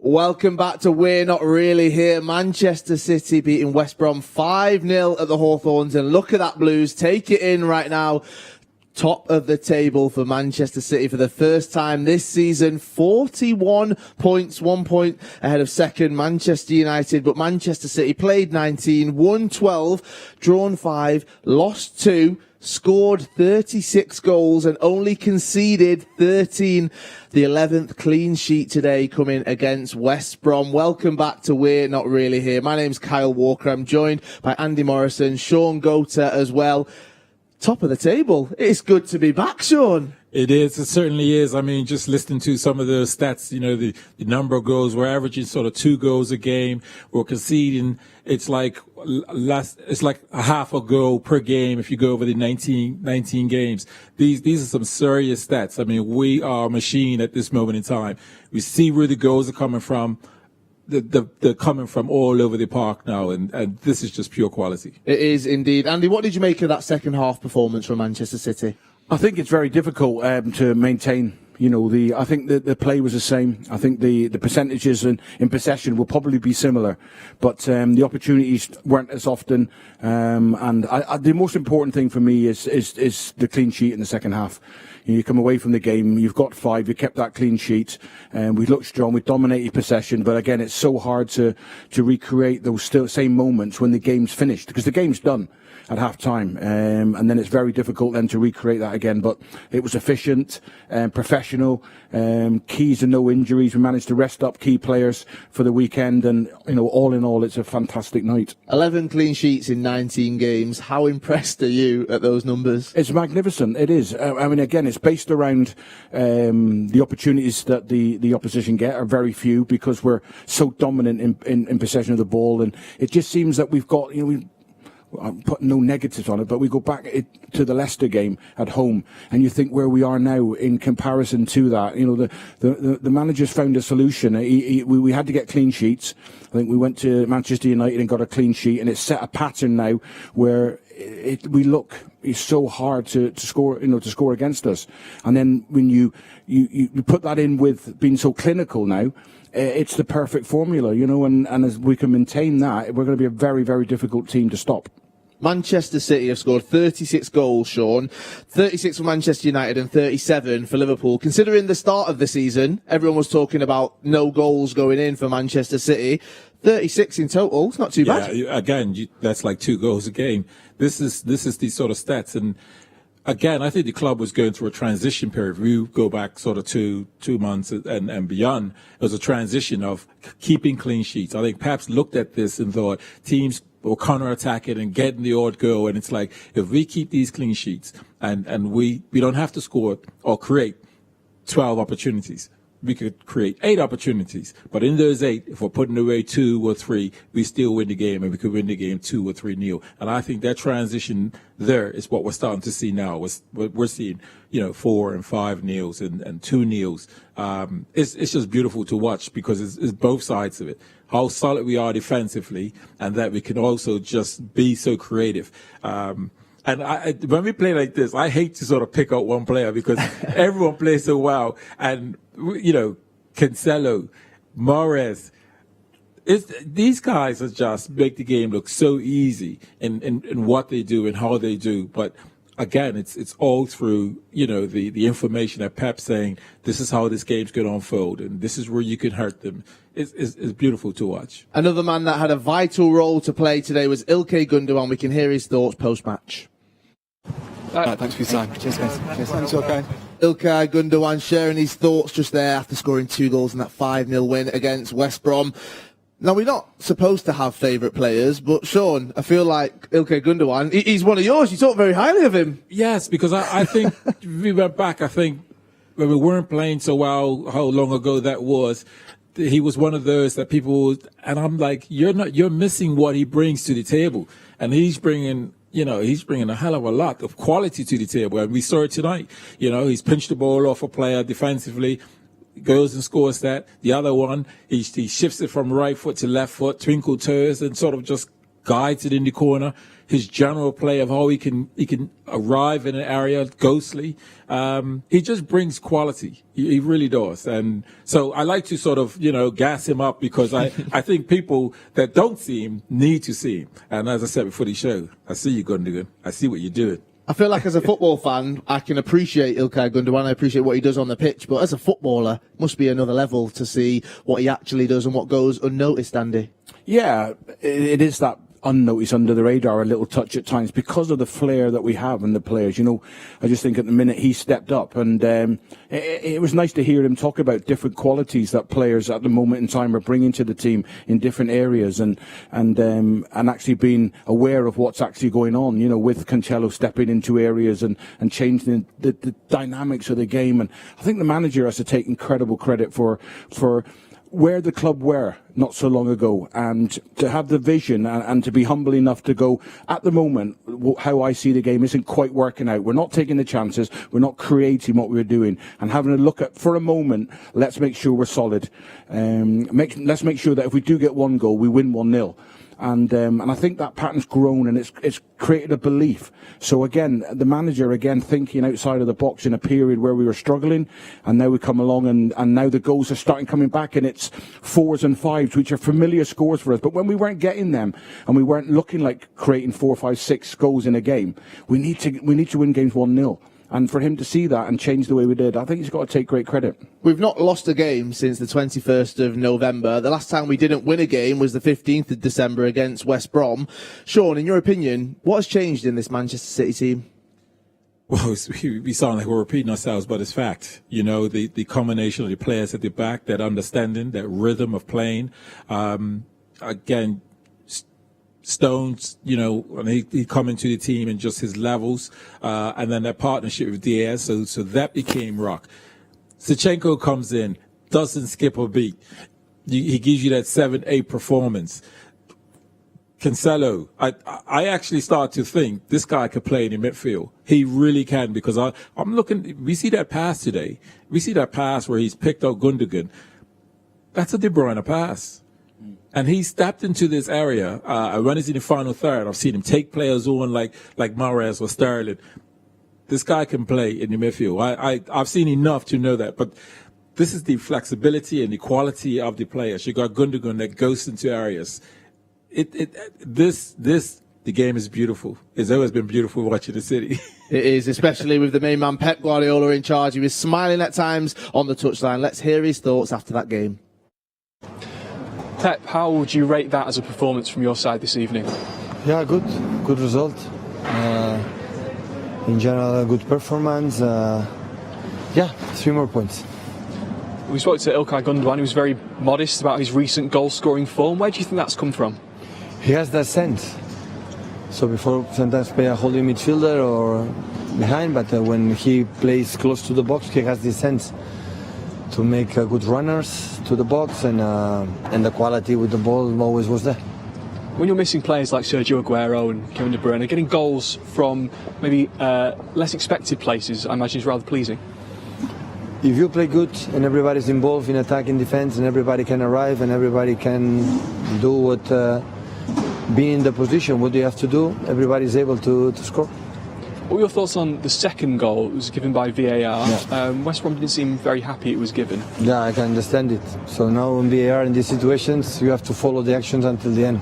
Welcome back to We're Not Really Here. Manchester City beating West Brom 5-0 at the Hawthorns. And look at that Blues. Take it in right now. Top of the table for Manchester City for the first time this season. 41 points, 1 point ahead of second Manchester United. But Manchester City played 19, won 12, drawn 5, lost 2. Scored 36 goals and only conceded 13. The 11th clean sheet today coming against West Brom. Welcome back to We're Not Really Here. My name's Kyle Walker. I'm joined by Andy Morrison, Shaun as well. Top of the table. It's good to be back, Shaun. It is. It certainly is. I mean, just listening to some of the stats, you know, the number of goals, we're averaging sort of 2 goals a game. We're conceding. It's like a half a goal per game if you go over the 19 games. These are some serious stats. I mean, we are a machine at this moment in time. We see where the goals are coming from. They're coming from all over the park now, and this is just pure quality. It is indeed. Andy, what did you make of that second half performance from Manchester City? I think it's very difficult to maintain. You know, I think the play was the same. I think the percentages in possession will probably be similar, but the opportunities weren't as often. And the most important thing for me is the clean sheet in the second half. You come away from the game, you've got 5, you kept that clean sheet, and we looked strong, we dominated possession, but again, it's so hard to recreate those same moments when the game's finished, because the game's done at half-time, and then it's very difficult then to recreate that again. But it was efficient, professional, keys and no injuries. We managed to rest up key players for the weekend, and you know, all in all, it's a fantastic night. 11 clean sheets in 19 games. How impressed are you at those numbers? It's magnificent. It is. I mean, again, it's based around the opportunities that the opposition get are very few, because we're so dominant in possession of the ball, and it just seems that we've got, you know, I'm putting no negatives on it, but we go back to the Leicester game at home, and you think where we are now in comparison to that. You know, the manager's found a solution. We had to get clean sheets. I think we went to Manchester United and got a clean sheet, and it's set a pattern now where it's so hard to score, you know, to score against us. And then when you put that in with being so clinical now, it's the perfect formula, you know, and as we can maintain that, we're going to be a very, very difficult team to stop. Manchester City have scored 36 goals, Shaun. 36 for Manchester United and 37 for Liverpool. Considering the start of the season, everyone was talking about no goals going in for Manchester City. 36 in total. It's not too bad. Yeah, again, that's like 2 goals a game. This is these sort of stats. And again, I think the club was going through a transition period. We go back sort of 2 months and beyond. It was a transition of keeping clean sheets. I think Pep's looked at this and thought teams will counter-attack it and getting the odd goal. And it's like, if we keep these clean sheets and we don't have to score or create 12 opportunities. We could create 8 opportunities, but in those 8, if we're putting away 2 or 3, we still win the game, and we could win the game 2 or 3-0. And I think that transition there is what we're starting to see now. We're seeing, you know, 4 and 5 nils and 2 nils. It's just beautiful to watch, because it's both sides of it. How solid we are defensively, and that we can also just be so creative. And when we play like this, I hate to sort of pick out one player, because everyone plays so well. And, you know, Cancelo, Mahrez, these guys are just make the game look so easy in what they do and how they do. But again, it's all through, you know, the information that Pep's saying, this is how this game's going to unfold, and this is where you can hurt them. It's beautiful to watch. Another man that had a vital role to play today was Ilkay Gundogan. We can hear his thoughts post-match. Thanks for your time. Cheers, guys. Cheers. Thanks, okay. Ilkay Gundogan sharing his thoughts just there after scoring 2 goals in that 5-0 win against West Brom. Now, we're not supposed to have favourite players, but Shaun, I feel like Ilkay Gundogan, he's one of yours. You talk very highly of him. Yes, because I think we went back, I think, when we weren't playing so well, how long ago that was, he was one of those that people, and I'm like, you're missing what he brings to the table. And he's bringing a hell of a lot of quality to the table. And we saw it tonight. You know, he's pinched the ball off a player defensively, goes and scores that. The other one, he shifts it from right foot to left foot, twinkle toes, and sort of just guides it in the corner. His general play of how he can arrive in an area ghostly. He just brings quality. He really does. And so I like to sort of, gas him up because I think people that don't see him need to see him. And as I said before the show, I see you, Gundogan. I see what you're doing. I feel like as a football fan, I can appreciate Ilkay Gundogan. I appreciate what he does on the pitch. But as a footballer, it must be another level to see what he actually does and what goes unnoticed, Andy. Yeah, it is that unnoticed, under the radar, a little touch at times because of the flair that we have in the players. I just think at the minute he stepped up, and it was nice to hear him talk about different qualities that players at the moment in time are bringing to the team in different areas, and actually being aware of what's actually going on. With Cancelo stepping into areas and changing the dynamics of the game, and I think the manager has to take incredible credit for where the club were not so long ago, and to have the vision and to be humble enough to go, at the moment, how I see the game isn't quite working out. We're not taking the chances. We're not creating what we're doing. And having a look at, for a moment, let's make sure we're solid. Let's make sure that if we do get one goal, we win 1-0. And I think that pattern's grown, and it's created a belief. So again, the manager thinking outside of the box in a period where we were struggling, and now we come along and now the goals are starting coming back, and it's 4s and 5s, which are familiar scores for us. But when we weren't getting them and we weren't looking like creating 4, 5, 6 goals in a game, we need to win games 1-0. And for him to see that and change the way we did, I think he's got to take great credit. We've not lost a game since the 21st of November. The last time we didn't win a game was the 15th of December against West Brom. Shaun, in your opinion, what has changed in this Manchester City team? Well, we sound like we're repeating ourselves, but it's fact. The combination of the players at the back, that understanding, that rhythm of playing. Again, Stones, when he come into the team and just his levels, and then that partnership with Diaz, so that became rock. Zinchenko comes in, doesn't skip a beat. He gives you that 7-8 performance. Cancelo, I actually start to think this guy could play in the midfield. He really can, because I'm looking, we see that pass today. We see that pass where he's picked out Gundogan. That's a De Bruyne pass. And he stepped into this area. When he's in the final third, I've seen him take players on like Mahrez or Sterling. This guy can play in the midfield. I've seen enough to know that. But this is the flexibility and the quality of the players. You got Gundogan that goes into areas. The game is beautiful. It's always been beautiful watching the City. It is, especially with the main man Pep Guardiola in charge. He was smiling at times on the touchline. Let's hear his thoughts after that game. Pep, how would you rate that as a performance from your side this evening? Yeah, good result. In general, a good performance. 3 more points. We spoke to Ilkay Gundogan. He was very modest about his recent goal-scoring form. Where do you think that's come from? He has that sense. So before, sometimes play a holding midfielder or behind, but when he plays close to the box, he has this sense to make good runners to the box, and the quality with the ball always was there. When you're missing players like Sergio Aguero and Kevin De Bruyne, getting goals from maybe less expected places, I imagine, is rather pleasing. If you play good and everybody's involved in attack and defense, and everybody can arrive and everybody can do what, be in the position, what you have to do, everybody's able to score. What were your thoughts on the second goal? It was given by VAR. Yeah. West Brom didn't seem very happy it was given. Yeah, I can understand it. So now in VAR, in these situations, you have to follow the actions until the end,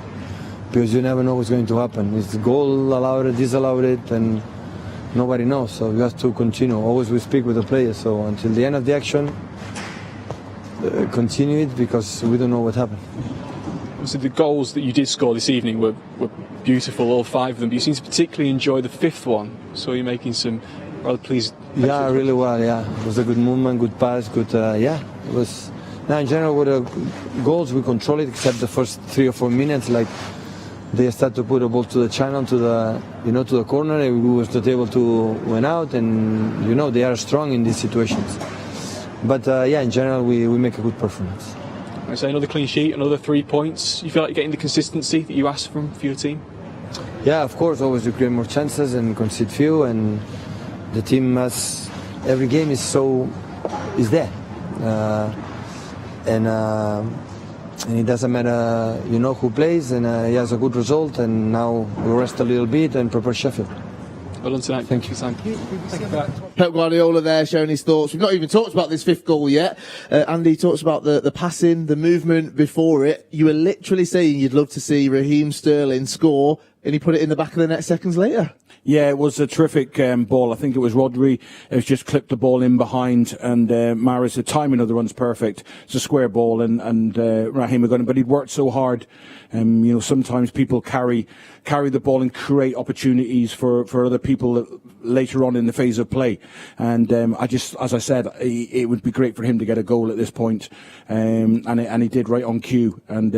because you never know what's going to happen. Is the goal allowed it, disallowed it, and nobody knows. So you have to continue. Always we speak with the players. So until the end of the action, continue it, because we don't know what happened. So the goals that you did score this evening were beautiful, all 5 of them. But you seem to particularly enjoy the 5th one. So you're making some rather pleased. Yeah, really well. Yeah, it was a good movement, good pass, good. It was. Now in general, with the goals, we control it, except the first 3 or 4 minutes. Like they start to put the ball to the channel, to the corner, and we was not able to win out. And they are strong in these situations. But in general, we make a good performance. I say another clean sheet, another 3 points. You feel like you're getting the consistency that you asked for your team? Yeah, of course. Always you create more chances and concede few, and the team has every game is there, and and it doesn't matter, who plays, and he has a good result, and now we rest a little bit and prepare Sheffield. Well done tonight. Thank you. Thank you. Pep Guardiola there showing his thoughts. We've not even talked about this fifth goal yet. Andy talks about the passing, the movement before it. You were literally saying you'd love to see Raheem Sterling score, and he put it in the back of the net seconds later. Yeah, it was a terrific ball. I think it was Rodri. It was just clipped the ball in behind, and Mahrez, the timing of the run's perfect. It's a square ball, and Raheem Gundogan, but he'd worked so hard. Sometimes people carry the ball and create opportunities for other people later on in the phase of play. And as I said, it would be great for him to get a goal at this point. And he did right on cue. And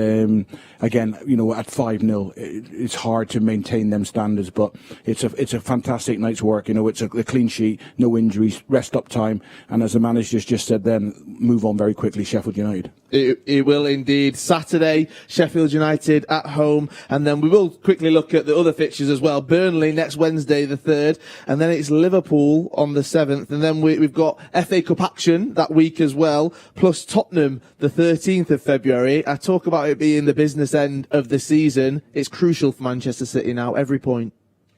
again, at 5-0, it's hard to maintain them standards, but it's a fantastic night's work. It's a clean sheet, no injuries, rest up time, and as the manager's just said, then move on very quickly. Sheffield United. It will indeed. Saturday, Sheffield United at home, and then we will quickly look at the other fixtures as well. Burnley next Wednesday, the 3rd, and then it's Liverpool on the 7th, and then we've got FA Cup action that week as well, plus Tottenham the 13th of February. I talk about it being the business end of the season. It's crucial for Manchester City now, every point.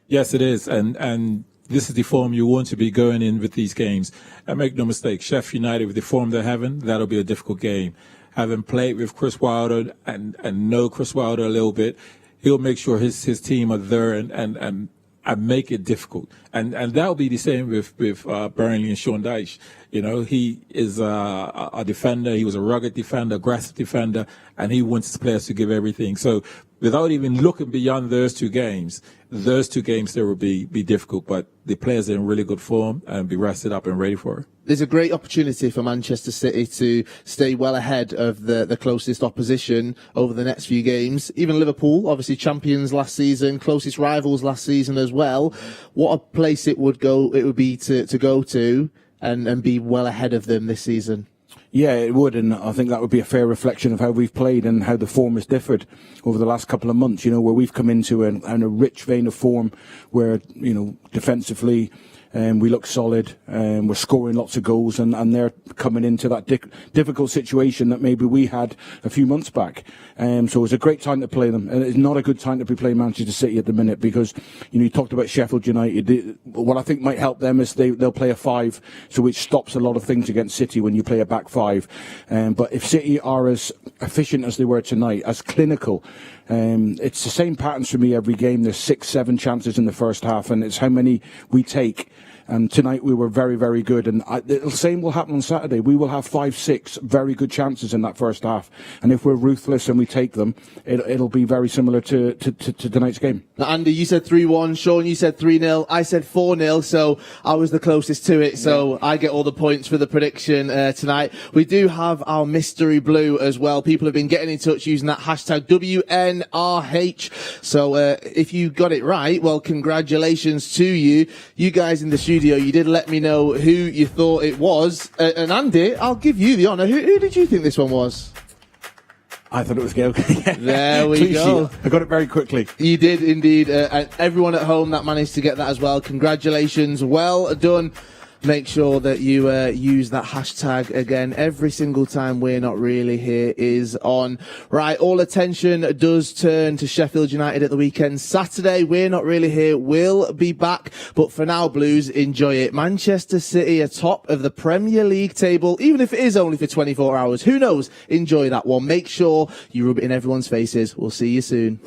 Yes, it is, and this is the form you want to be going in with these games. And make no mistake, Sheffield United, with the form they're having, that'll be a difficult game. Having played with Chris Wilder and know Chris Wilder a little bit, he'll make sure his team are there and make it difficult. And that'll be the same with Burnley and Shaun. He is a defender. He was a rugged defender, aggressive defender, and he wants his players to give everything. So without even looking beyond those two games there will be difficult, but the players are in really good form and be rested up and ready for it. There's a great opportunity for Manchester City to stay well ahead of the closest opposition over the next few games. Even Liverpool, obviously champions last season, closest rivals last season as well. What a place it would be to go to and be well ahead of them this season. Yeah, it would, and I think that would be a fair reflection of how we've played and how the form has differed over the last couple of months, where we've come into a rich vein of form where, defensively, we look solid, we're scoring lots of goals, and they're coming into that difficult situation that maybe we had a few months back. So it's a great time to play them. And it's not a good time to be playing Manchester City at the minute because, you talked about Sheffield United. What I think might help them is they'll play a 5, so which stops a lot of things against City when you play a back 5. But if City are as efficient as they were tonight, as clinical, it's the same patterns for me every game. There's 6-7 chances in the first half, and it's how many we take. And tonight we were very, very good. And the same will happen on Saturday. We will have 5-6 very good chances in that first half. And if we're ruthless and we take them, it'll be very similar to tonight's game. Now, Andy, you said 3-1. Shaun, you said 3-0. I said 4-0. So I was the closest to it. So I get all the points for the prediction tonight. We do have our mystery blue as well. People have been getting in touch using that hashtag WNRH. So if you got it right, well, congratulations to you. You guys in the studio, you did let me know who you thought it was. And Andy, I'll give you the honour. Who did you think this one was? I thought it was Gail. There we go. I got it very quickly. You did indeed. And everyone at home that managed to get that as well, congratulations. Well done. Make sure that you use that hashtag again every single time We're Not Really Here is on. Right, all attention does turn to Sheffield United at the weekend. Saturday, We're Not Really Here will be back. But for now, Blues, enjoy it. Manchester City atop of the Premier League table, even if it is only for 24 hours. Who knows? Enjoy that one. Make sure you rub it in everyone's faces. We'll see you soon.